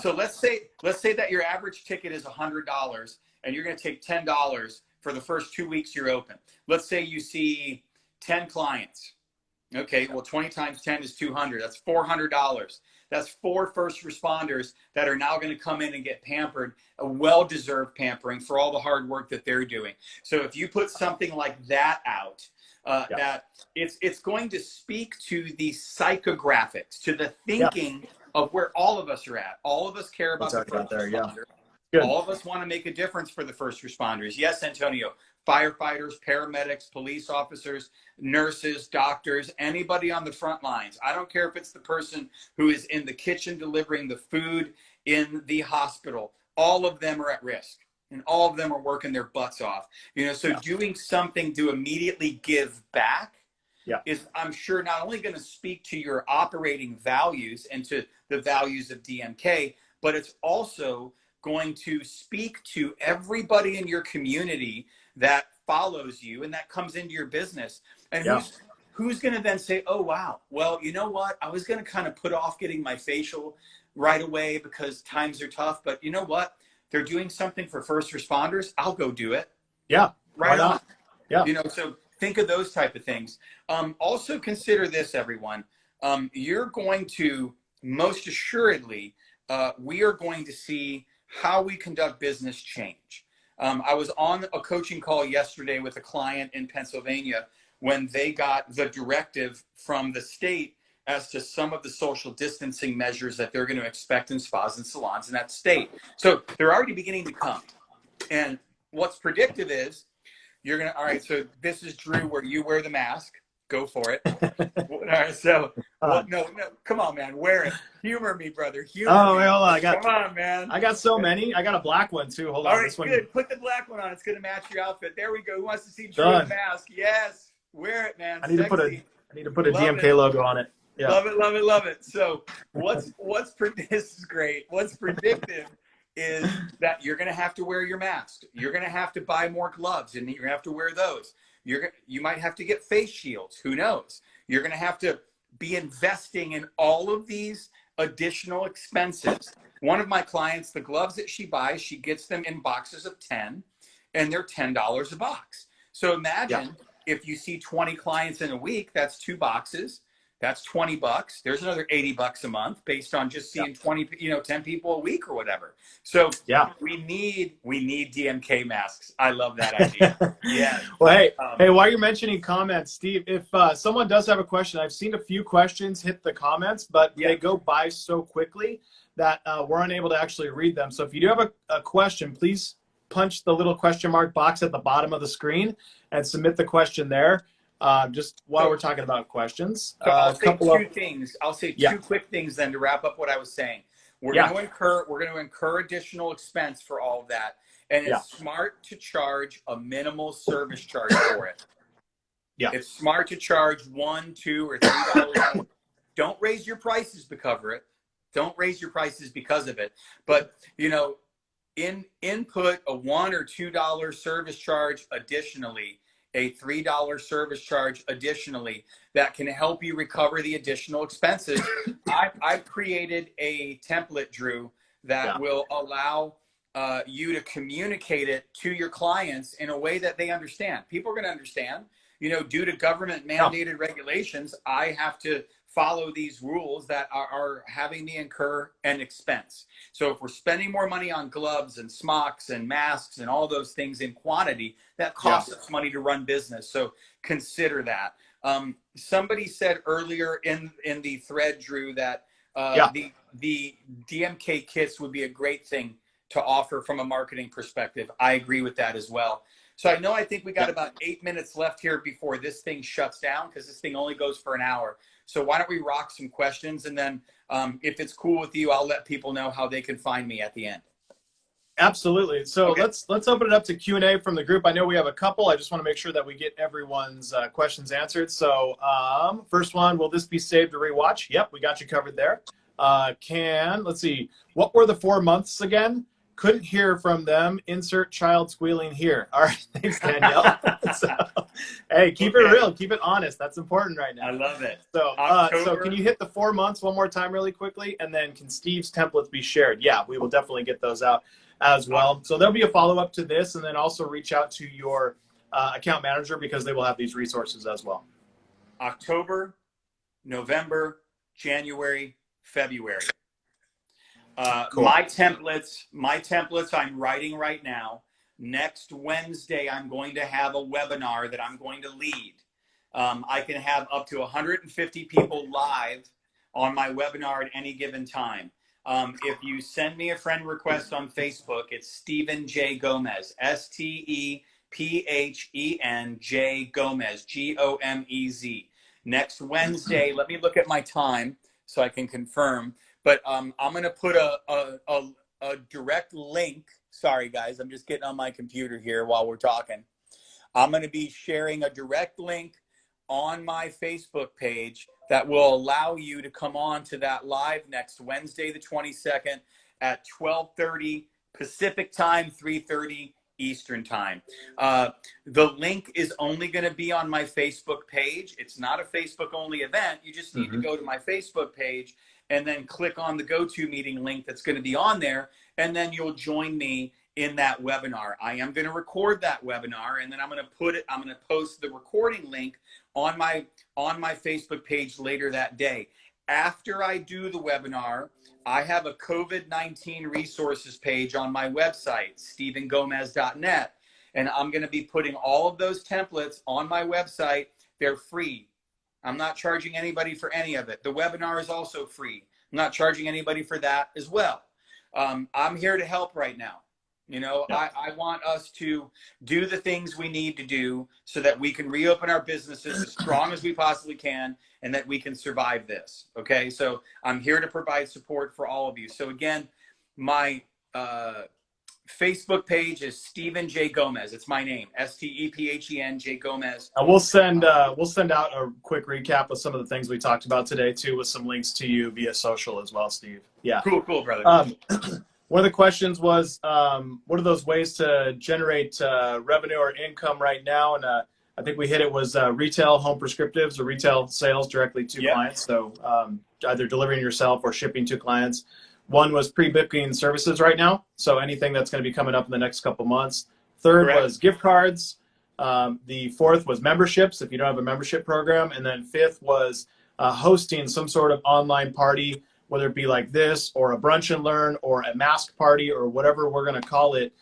So let's say that your average ticket is $100 and you're going to take $10 for the first 2 weeks you're open. Let's say you see 10 clients. Okay, well, 20 times 10 is 200. That's $400. That's 4 first responders that are now going to come in and get pampered, a well-deserved pampering for all the hard work that they're doing. So if you put something like that out, that it's going to speak to the psychographics, to the thinking of where all of us are at. All of us care about the first responder. All of us want to make a difference for the first responders. Yes, Antonio. Firefighters, paramedics, police officers, nurses, doctors, anybody on the front lines. I don't care if it's the person who is in the kitchen delivering the food in the hospital. All of them are at risk, and all of them are working their butts off. So doing something to immediately give back is, I'm sure, not only going to speak to your operating values and to the values of DMK, but it's also going to speak to everybody in your community that follows you and that comes into your business. And who's going to then say, oh, wow, well, you know what? I was going to kind of put off getting my facial right away because times are tough. But you know what? They're doing something for first responders. I'll go do it. Yeah. Right on. Yeah. So think of those type of things. Also consider this, everyone. You're going to, most assuredly, we are going to see how we conduct business change. I was on a coaching call yesterday with a client in Pennsylvania when they got the directive from the state as to some of the social distancing measures that they're going to expect in spas and salons in that state. So they're already beginning to come. And what's predictive is you're going to, all right, so this is Drew where you wear the mask. Go for it. All right, so no, come on, man, wear it. Humor me, brother. Humor me. Wait, hold on. Come on, man. I got so many. I got a black one too. Hold on. All right, this one. good. Put the black one on. It's gonna match your outfit. There we go. Who wants to see Drew in mask? Yes, wear it, man. I need to put a DMK logo on it. Yeah. Love it, love it, love it. So this is great. What's predictive is that you're gonna have to wear your mask. You're gonna have to buy more gloves, and you're gonna have to wear those. You might have to get face shields. Who knows? You're going to have to be investing in all of these additional expenses. One of my clients, the gloves that she buys, she gets them in boxes of 10, and they're $10 a box. So imagine if you see 20 clients in a week, that's 2 boxes. That's $20. There's another $80 a month based on just seeing 10 people a week or whatever. So we need DMK masks. I love that idea. Yeah. Well, hey, while you're mentioning comments, Steve, if someone does have a question, I've seen a few questions hit the comments, but they go by so quickly that we're unable to actually read them. So if you do have a question, please punch the little question mark box at the bottom of the screen and submit the question there. Just while we're talking about questions. So I'll say two things. I'll say two quick things then to wrap up what I was saying. We're going to incur additional expense for all of that. And it's smart to charge a minimal service charge for it. It's smart to charge $1, $2, or $3. Don't raise your prices to cover it. Don't raise your prices because of it. But, input a $1 or $2 service charge additionally, a $3 service charge additionally, that can help you recover the additional expenses. I've created a template, Drew, that will allow you to communicate it to your clients in a way that they understand. People are going to understand, due to government mandated regulations, I have to follow these rules that are having me incur an expense. So if we're spending more money on gloves and smocks and masks and all those things in quantity, that costs us money to run business. So consider that. Somebody said earlier in the thread, Drew, that the DMK kits would be a great thing to offer from a marketing perspective. I agree with that as well. So I think we got about 8 minutes left here before this thing shuts down, because this thing only goes for an hour. So why don't we rock some questions, and then if it's cool with you, I'll let people know how they can find me at the end. Absolutely. So let's open it up to Q&A from the group. I know we have a couple. I just want to make sure that we get everyone's questions answered. So first one, will this be saved to rewatch? Yep, we got you covered there. Let's see, what were the 4 months again? Couldn't hear from them. Insert child squealing here. All right, thanks, Danielle. Hey, keep it real, keep it honest. That's important right now. I love it. So, so can you hit the 4 months one more time really quickly? And then can Steve's templates be shared? Yeah, we will definitely get those out as well. So there'll be a follow-up to this, and then also reach out to your account manager, because they will have these resources as well. October, November, January, February. Cool. My templates I'm writing right now. Next Wednesday, I'm going to have a webinar that I'm going to lead. I can have up to 150 people live on my webinar at any given time. If you send me a friend request on Facebook, it's Stephen J. Gomez, STEPHEN J. Gomez, GOMEZ. Next Wednesday, let me look at my time so I can confirm. But I'm going to put a direct link. Sorry, guys, I'm just getting on my computer here while we're talking. I'm going to be sharing a direct link on my Facebook page that will allow you to come on to that live next Wednesday, the 22nd at 12:30 Pacific time, 3:30 Eastern time. The link is only going to be on my Facebook page. It's not a Facebook only event. You just need to go to my Facebook page and then click on the GoToMeeting link that's going to be on there, and then you'll join me in that webinar. I am going to record that webinar, and then I'm going to post the recording link on my Facebook page later that day. After I do the webinar, I have a COVID-19 resources page on my website, stephengomez.net, and I'm going to be putting all of those templates on my website. They're free. I'm not charging anybody for any of it. The webinar is also free. I'm not charging anybody for that as well. I'm here to help right now. You know, I want us to do the things we need to do so that we can reopen our businesses as strong as we possibly can, and that we can survive this. Okay, so I'm here to provide support for all of you. So again, my Facebook page is Stephen J. Gomez. It's my name, STEPHEN J. Gomez. We'll send out a quick recap of some of the things we talked about today too, with some links to you via social as well, Steve. Yeah. Cool, brother. One of the questions was, what are those ways to generate revenue or income right now? And I think we hit it was retail home prescriptives or retail sales directly to clients. So either delivering yourself or shipping to clients. One was pre-booking services right now. So anything that's going to be coming up in the next couple months. Third was gift cards. The fourth was memberships, if you don't have a membership program. And then fifth was hosting some sort of online party, whether it be like this or a brunch and learn or a mask party or whatever we're going to call it.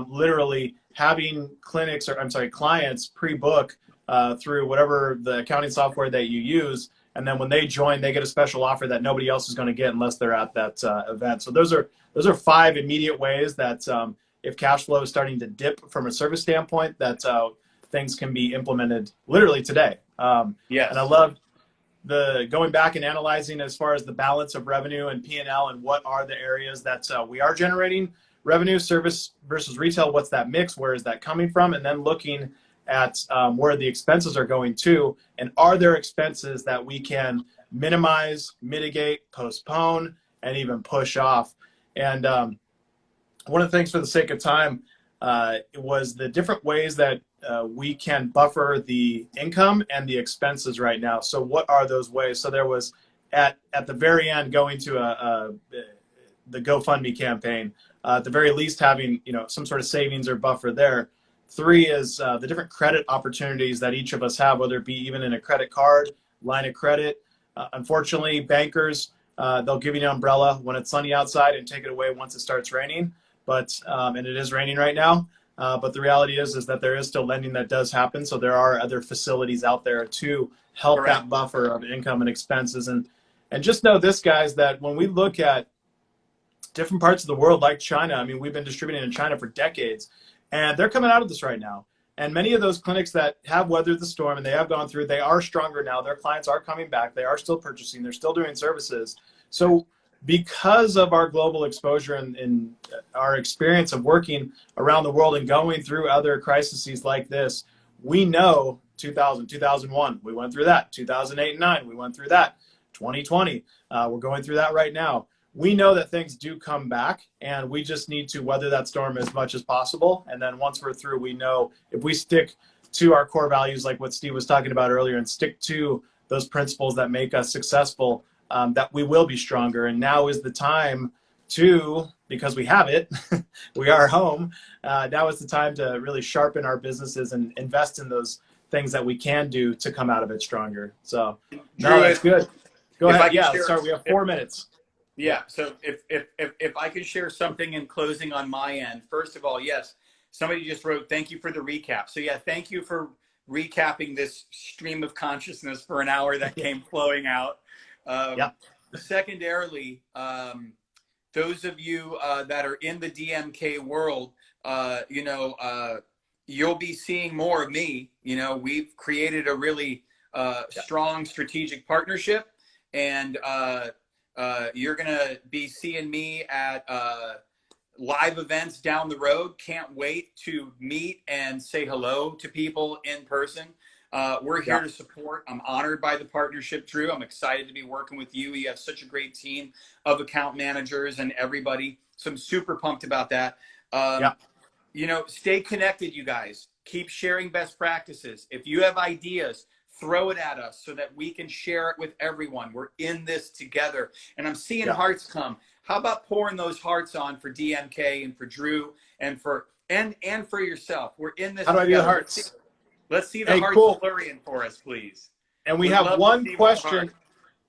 Literally having clients pre-book through whatever the accounting software that you use. And then when they join, they get a special offer that nobody else is going to get unless they're at that event. So those are 5 immediate ways that if cash flow is starting to dip from a service standpoint, that things can be implemented literally today. Yes. And I love going back and analyzing as far as the balance of revenue and P&L and what are the areas that we are generating revenue, service versus retail. What's that mix? Where is that coming from? And then looking at where the expenses are going to, and are there expenses that we can minimize, mitigate, postpone, and even push off. And one of the things, for the sake of time, was the different ways that we can buffer the income and the expenses right now. So what are those ways? So there was at the very end going to the GoFundMe campaign, at the very least having some sort of savings or buffer there. 3 is the different credit opportunities that each of us have, whether it be even in a credit card, line of credit, Unfortunately, bankers, they'll give you an umbrella when it's sunny outside and take it away once it starts raining. But and it is raining right now. But the reality is that there is still lending that does happen. So there are other facilities out there to help Correct. that buffer of income and expenses. And just know this, guys, that when we look at different parts of the world like China, I mean, we've been distributing in China for decades, and they're coming out of this right now. And many of those clinics that have weathered the storm and they have gone through, they are stronger now. Their clients are coming back. They are still purchasing. They're still doing services. So because of our global exposure and our experience of working around the world and going through other crises like this, we know 2000, 2001, we went through that. 2008 and 9, we went through that. 2020, we're going through that right now. We know that things do come back, and we just need to weather that storm as much as possible. And then once we're through, we know if we stick to our core values, like what Steve was talking about earlier, and stick to those principles that make us successful, that we will be stronger. And now is the time to, because we have it, we are home, now is the time to really sharpen our businesses and invest in those things that we can do to come out of it stronger. So, no, that's good. Go ahead. Yeah, sorry, we have 4 minutes. Yeah. So if I could share something in closing on my end, first of all, yes, somebody just wrote, thank you for the recap. So yeah, thank you for recapping this stream of consciousness for an hour that came flowing out. Secondarily, those of you that are in the DMK world, you'll be seeing more of me. We've created a really strong strategic partnership, and you're going to be seeing me at live events down the road. Can't wait to meet and say hello to people in person. We're here to support. I'm honored by the partnership, Drew. I'm excited to be working with you. You have such a great team of account managers and everybody. So I'm super pumped about that. Stay connected, you guys. Keep sharing best practices. If you have ideas, throw it at us so that we can share it with everyone. We're in this together. And I'm seeing hearts come. How about pouring those hearts on for DMK and for Drew and for yourself? We're in this together. How do I do the hearts? Let's see the hearts flurrying for us, please. And we have one question.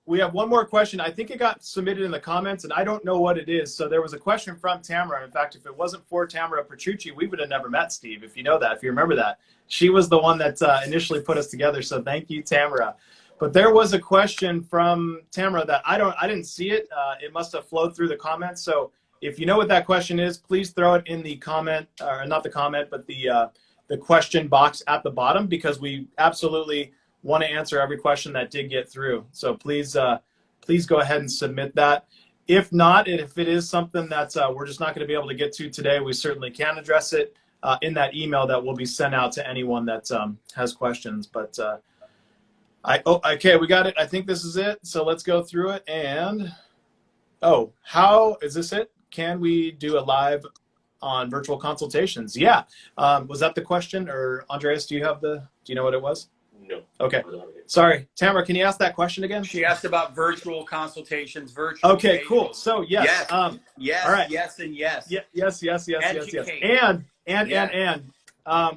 We have one more question. I think it got submitted in the comments, and I don't know what it is. So there was a question from Tamara. In fact, if it wasn't for Tamara Petrucci, we would have never met, Steve, if you know that, if you remember that. She was the one that initially put us together. So thank you, Tamara. But there was a question from Tamara that I didn't see it. It must have flowed through the comments. So if you know what that question is, please throw it in the comment, or not the comment, but the question box at the bottom, because we absolutely want to answer every question that did get through. So please go ahead and submit that. If not, if it is something that we're just not going to be able to get to today, we certainly can address it in that email that will be sent out to anyone that has questions. But okay, we got it. I think this is it. So let's go through it. And how is this it? Can we do a live on virtual consultations? Yeah. Was that the question? Or Andreas, do you know what it was? No. Okay. Sorry. Tamara, can you ask that question again? She asked about virtual consultations, virtual. Okay, cool. So yes. Yes. All right. Yes and yes. Yes. And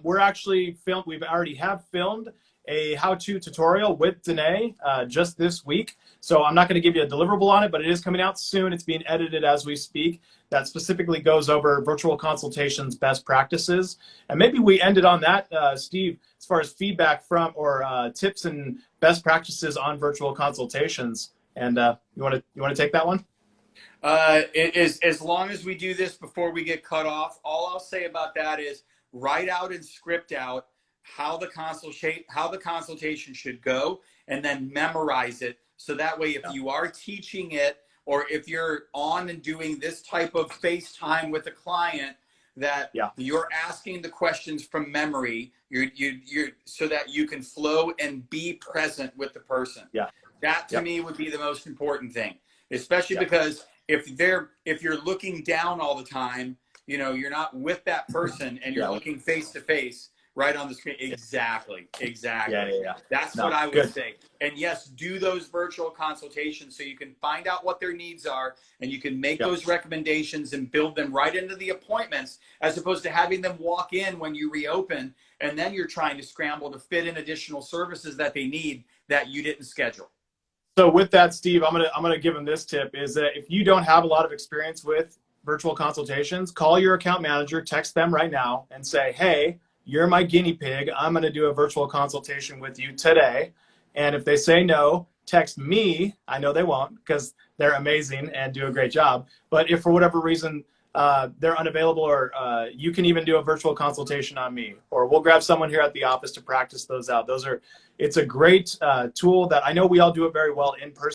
we're actually filmed. We've already have filmed a how-to tutorial with Danae just this week. So I'm not going to give you a deliverable on it, but it is coming out soon. It's being edited as we speak. That specifically goes over virtual consultations best practices. And maybe we ended on that, Steve, as far as feedback from or tips and best practices on virtual consultations. And you want to take that one? It is, as long as we do this before we get cut off, all I'll say about that is write out and script out how the consultation should go, and then memorize it. So that way, if you are teaching it, or if you're on and doing this type of FaceTime with a client, that you're asking the questions from memory, you're so that you can flow and be present with the person. That to me would be the most important thing, especially because if you're looking down all the time, you're not with that person and you're looking face to face right on the screen. Exactly. Yeah. That's what I would say. And yes, do those virtual consultations so you can find out what their needs are, and you can make those recommendations and build them right into the appointments, as opposed to having them walk in when you reopen and then you're trying to scramble to fit in additional services that they need that you didn't schedule. So with that, Steve, I'm gonna give them this tip: is that if you don't have a lot of experience with virtual consultations, call your account manager, text them right now, and say, "Hey, you're my guinea pig. I'm gonna do a virtual consultation with you today." And if they say no, text me. I know they won't because they're amazing and do a great job. But if for whatever reason they're unavailable, or you can even do a virtual consultation on me, or we'll grab someone here at the office to practice those out. It's a great tool that I know we all do it very well in person.